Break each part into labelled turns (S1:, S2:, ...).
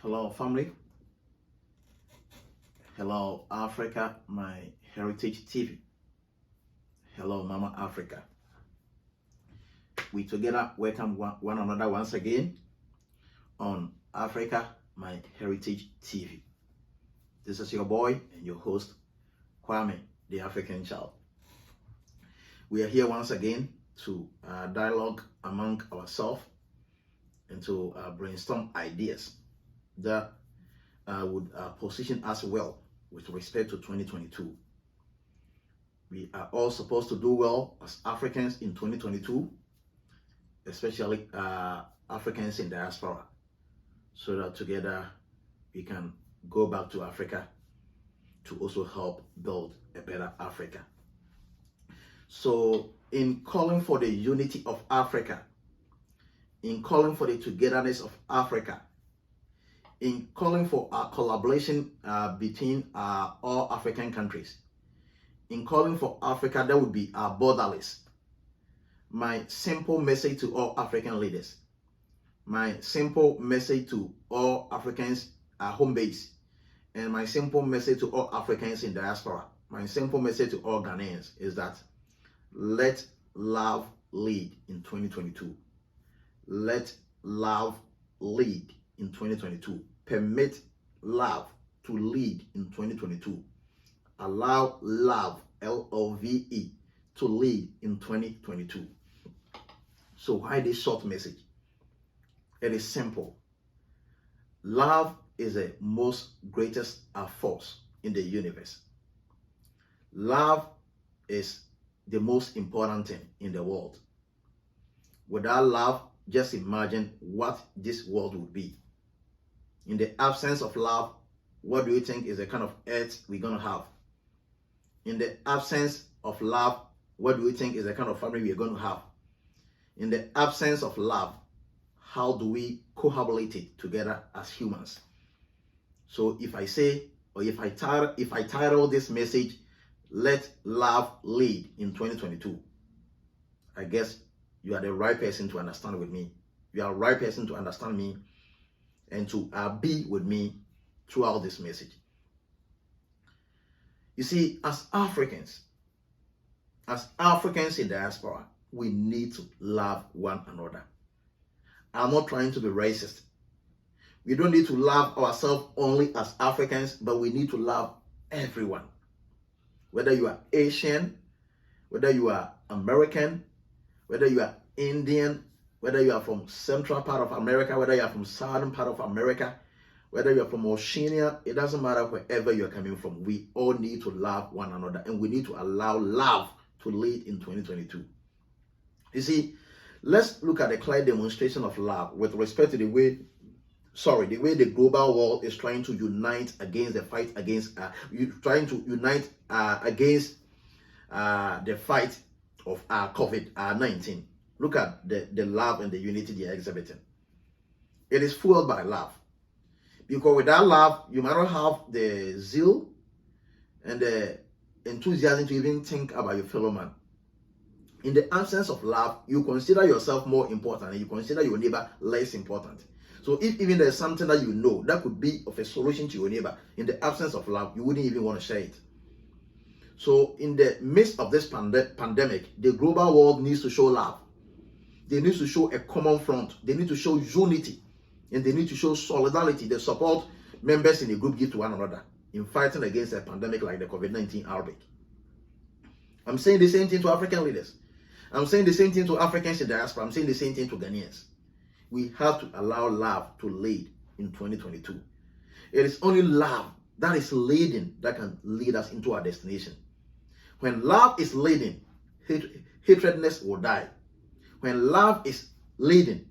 S1: Hello, family. Hello, Africa, my heritage TV. Hello, Mama Africa. We together welcome one another once again on Africa, my heritage TV. This is your boy and your host, Kwame, the African child. We are here once again to dialogue among ourselves and to brainstorm ideas that would position us well with respect to 2022. We are all supposed to do well as Africans in 2022, especially Africans in diaspora, so that together we can go back to Africa to also help build a better Africa. So in calling for the unity of Africa, in calling for the togetherness of Africa, in calling for a collaboration between all African countries, in calling for Africa that would be borderless, my simple message to all African leaders, my simple message to all Africans home base, and my simple message to all Africans in diaspora, my simple message to all Ghanaians is that let love lead in 2022. Let love lead in 2022. Permit love to lead in 2022. Allow love, L-O-V-E, to lead in 2022. So why this short message? It is simple. Love is the most greatest force in the universe. Love is the most important thing in the world. Without love, just imagine what this world would be. In the absence of love, what do you think is the kind of earth we're going to have? In the absence of love, what do you think is the kind of family we're going to have? In the absence of love, how do we cohabitate together as humans? So if I say, or if I title this message, let love lead in 2022, I guess you are the right person to understand with me. You are the right person to understand me and to be with me throughout this message. You see, as Africans in diaspora, we need to love one another. I'm not trying to be racist. We don't need to love ourselves only as Africans, but we need to love everyone. Whether you are Asian, whether you are American, whether you are Indian, whether you are from central part of America, whether you are from southern part of America, whether you are from Oceania, it doesn't matter wherever you're coming from. We all need to love one another, and we need to allow love to lead in 2022. You see, let's look at the clear demonstration of love with respect to the way the global world is trying to unite against the fight against against the fight of COVID-19. Look at the love and the unity they are exhibiting. It is fueled by love. Because without love, you might not have the zeal and the enthusiasm to even think about your fellow man. In the absence of love, you consider yourself more important and you consider your neighbor less important. So if even there's something that you know that could be of a solution to your neighbor, in the absence of love, you wouldn't even want to share it. So in the midst of this pandemic, the global world needs to show love. They need to show a common front. They need to show unity. And they need to show solidarity. They support members in the group give to one another in fighting against a pandemic like the COVID-19 outbreak. I'm saying the same thing to African leaders. I'm saying the same thing to Africans in diaspora. I'm saying the same thing to Ghanaians. We have to allow love to lead in 2022. It is only love that is leading that can lead us into our destination. When love is leading, hatredness will die. When love is leading,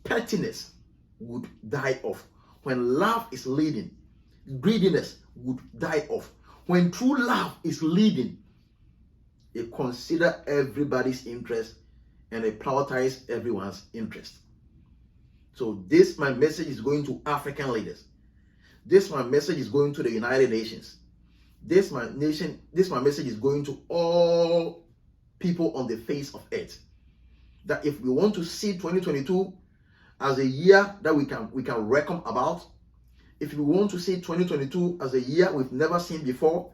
S1: pettiness would die off. When love is leading, greediness would die off. When true love is leading, it considers everybody's interest and it prioritizes everyone's interest. So this my message is going to African leaders. This my message is going to the United Nations. This my message is going to all people on the face of earth. That if we want to see 2022 as a year that we can reckon about, if we want to see 2022 as a year we've never seen before,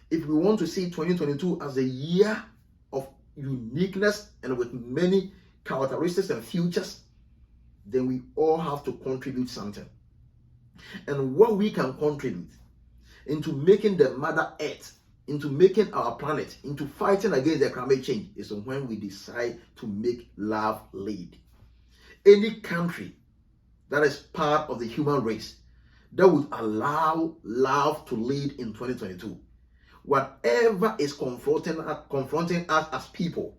S1: if we want to see 2022 as a year of uniqueness and with many characteristics and futures, then we all have to contribute something. And what we can contribute into making the Mother Earth, into making our planet, into fighting against the climate change is when we decide to make love lead. Any country that is part of the human race that would allow love to lead in 2022, whatever is confronting us as people,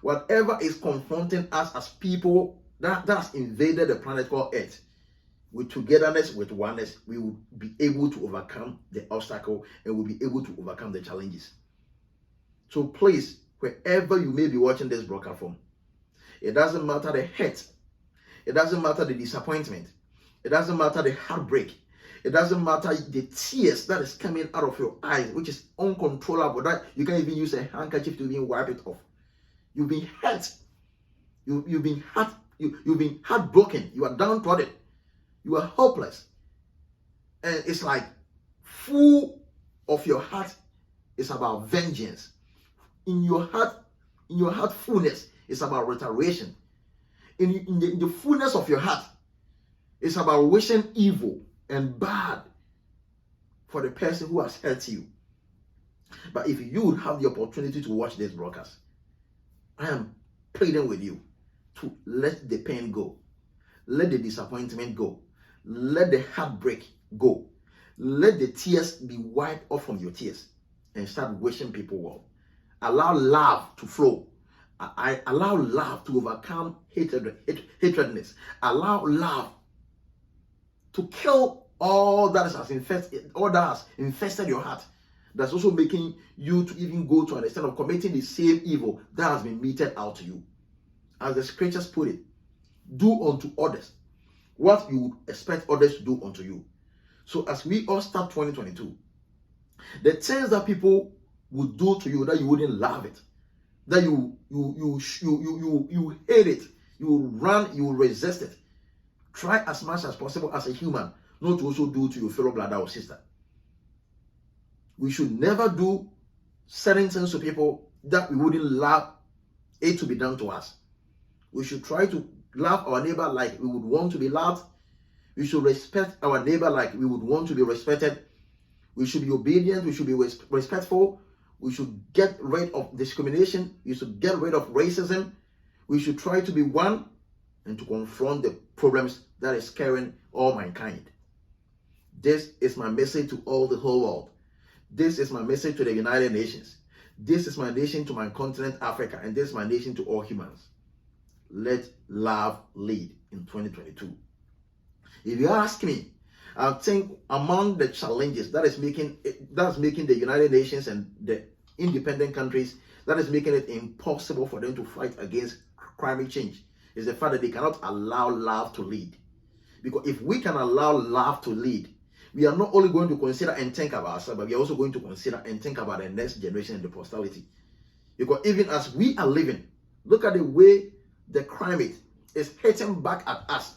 S1: whatever is confronting us as people that's invaded the planet called Earth, with togetherness, with oneness, we will be able to overcome the obstacle and we'll be able to overcome the challenges. So please, wherever you may be watching this broadcast from, it doesn't matter the hurt, it doesn't matter the disappointment, it doesn't matter the heartbreak, it doesn't matter the tears that is coming out of your eyes, which is uncontrollable, that you can't even use a handkerchief to even wipe it off. You've been hurt, you've been hurt, you've been heartbroken, you are downtrodden, you are hopeless, and it's like full of your heart is about vengeance. In your heart fullness is about restoration. In the fullness of your heart, it's about wishing evil and bad for the person who has hurt you. But if you would have the opportunity to watch this broadcast, I am pleading with you to let the pain go, let the disappointment go, let the heartbreak go, let the tears be wiped off from your tears, and start wishing people well. Allow love to flow. I allow love to overcome hatredness. Allow love to kill all that has infested your heart. That's also making you to even go to an extent of committing the same evil that has been meted out to you. As the scriptures put it, do unto others what you would expect others to do unto you. So as we all start 2022, the things that people would do to you that you wouldn't love it, that you hate it, you run, you resist it. Try as much as possible as a human not to also do to your fellow brother or sister. We should never do certain things to people that we wouldn't love it to be done to us. We should try to love our neighbor like we would want to be loved. We should respect our neighbor like we would want to be respected. We should be obedient. We should be respectful. We should get rid of discrimination. We should get rid of racism. We should try to be one and to confront the problems that is scaring all mankind. This is my message to all the whole world. This is my message to the United Nations. This is my nation to my continent, Africa, and this is my nation to all humans. Let love lead in 2022. If you ask me, I think among the challenges that is making the United Nations and the independent countries, that is making it impossible for them to fight against climate change, is the fact that they cannot allow love to lead. Because if we can allow love to lead, we are not only going to consider and think about ourselves, but we are also going to consider and think about the next generation and the posterity. Because even as we are living, look at the way the climate is hitting back at us.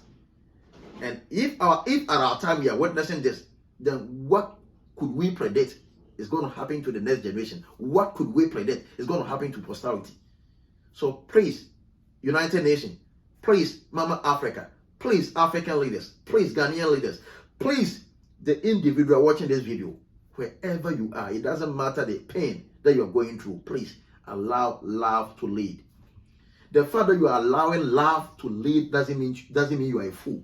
S1: And if at our time we are witnessing this, then what could we predict is going to happen to the next generation? What could we predict is going to happen to posterity? So please, United Nations, please, Mama Africa, please, African leaders, please, Ghanaian leaders, please, the individual watching this video, wherever you are, it doesn't matter the pain that you're going through, please allow love to lead. The fact that you are allowing love to lead doesn't mean you are a fool.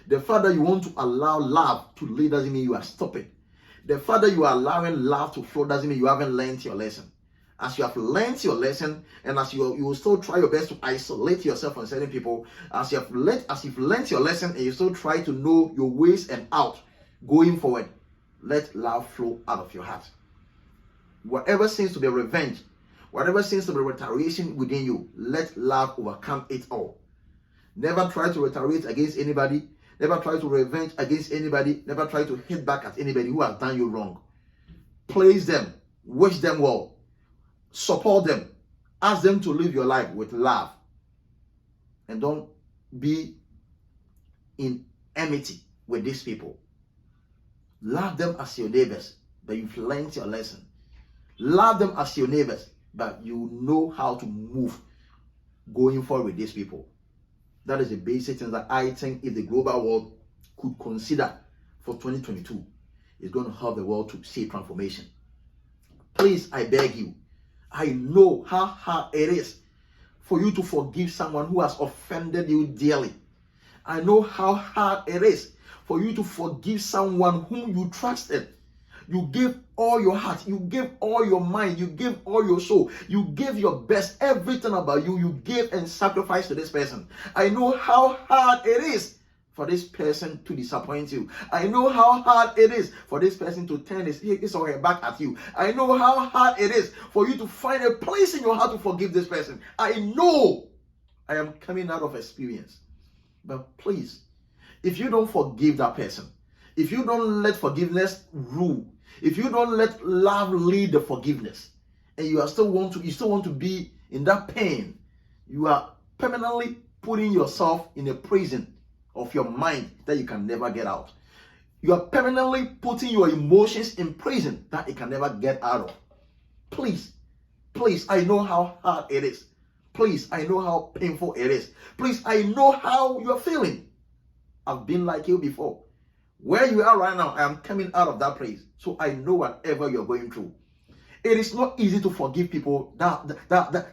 S1: The fact that you want to allow love to lead doesn't mean you are stupid. The fact that you are allowing love to flow doesn't mean you haven't learned your lesson. As you have learned your lesson, and as you will still try your best to isolate yourself from certain people, as you've learned your lesson and you still try to know your ways and out going forward, let love flow out of your heart. Whatever seems to be revenge, whatever seems to be retaliation within you, let love overcome it all. Never try to retaliate against anybody. Never try to revenge against anybody. Never try to hit back at anybody who has done you wrong. Praise them. Wish them well. Support them. Ask them to live your life with love. And don't be in enmity with these people. Love them as your neighbors, but you've learned your lesson. Love them as your neighbors, but you know how to move going forward with these people. That is the basic thing that I think if the global world could consider for 2022, it's going to help the world to see transformation. Please, I beg you, I know how hard it is for you to forgive someone who has offended you dearly. I know how hard it is for you to forgive someone whom you trusted. You gave all your heart, you gave all your mind, you gave all your soul, you gave your best, everything about you, you gave and sacrificed to this person. I know how hard it is for this person to disappoint you. I know how hard it is for this person to turn his or her back at you. I know how hard it is for you to find a place in your heart to forgive this person. I know. I am coming out of experience. But please, if you don't forgive that person, if you don't let forgiveness rule, if you don't let love lead the forgiveness, and you still want to be in that pain, you are permanently putting yourself in a prison of your mind that you can never get out. You are permanently putting your emotions in prison that it can never get out of. Please, I know how hard it is. Please, I know how painful it is. Please, I know how you're feeling. I've been like you before. Where you are right now, I am coming out of that place. So I know whatever you're going through. It is not easy to forgive people that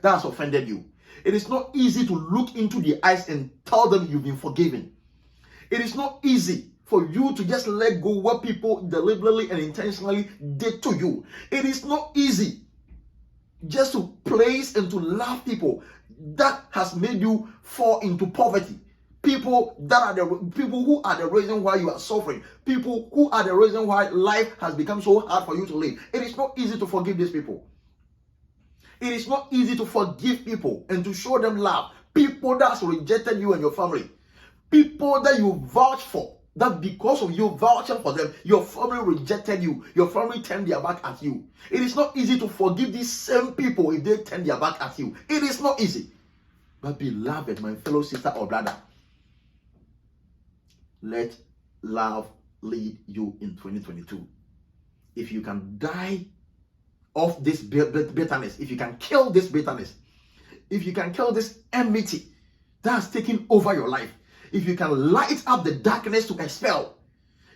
S1: has offended you. It is not easy to look into the eyes and tell them you've been forgiven. It is not easy for you to just let go what people deliberately and intentionally did to you. It is not easy just to place and to love people that has made you fall into poverty. People who are the reason why you are suffering. People who are the reason why life has become so hard for you to live. It is not easy to forgive these people. It is not easy to forgive people and to show them love. People that has rejected you and your family. People that you vouch for. That because of you vouching for them, your family rejected you. Your family turned their back at you. It is not easy to forgive these same people if they turn their back at you. It is not easy. But beloved, my fellow sister or brother, let love lead you in 2022. If you can die of this bitterness, if you can kill this bitterness, if you can kill this enmity that has taken over your life, if you can light up the darkness to expel,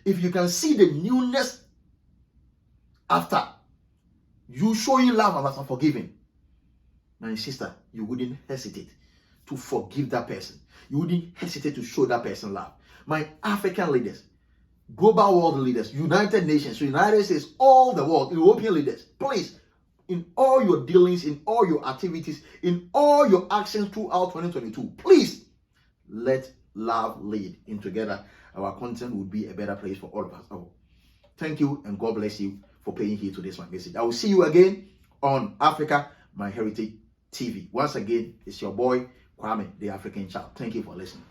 S1: if you can see the newness after you showing love and after forgiving, my sister, you wouldn't hesitate to forgive that person. You wouldn't hesitate to show that person love. My African leaders, global world leaders, United Nations, United States, all the world, European leaders, please, in all your dealings, in all your activities, in all your actions throughout 2022, please let love lead in together. Our content would be a better place for all of us. Oh, thank you and God bless you for paying heed to this my message. I will see you again on Africa, My Heritage TV. Once again, it's your boy, Kwame, the African Child. Thank you for listening.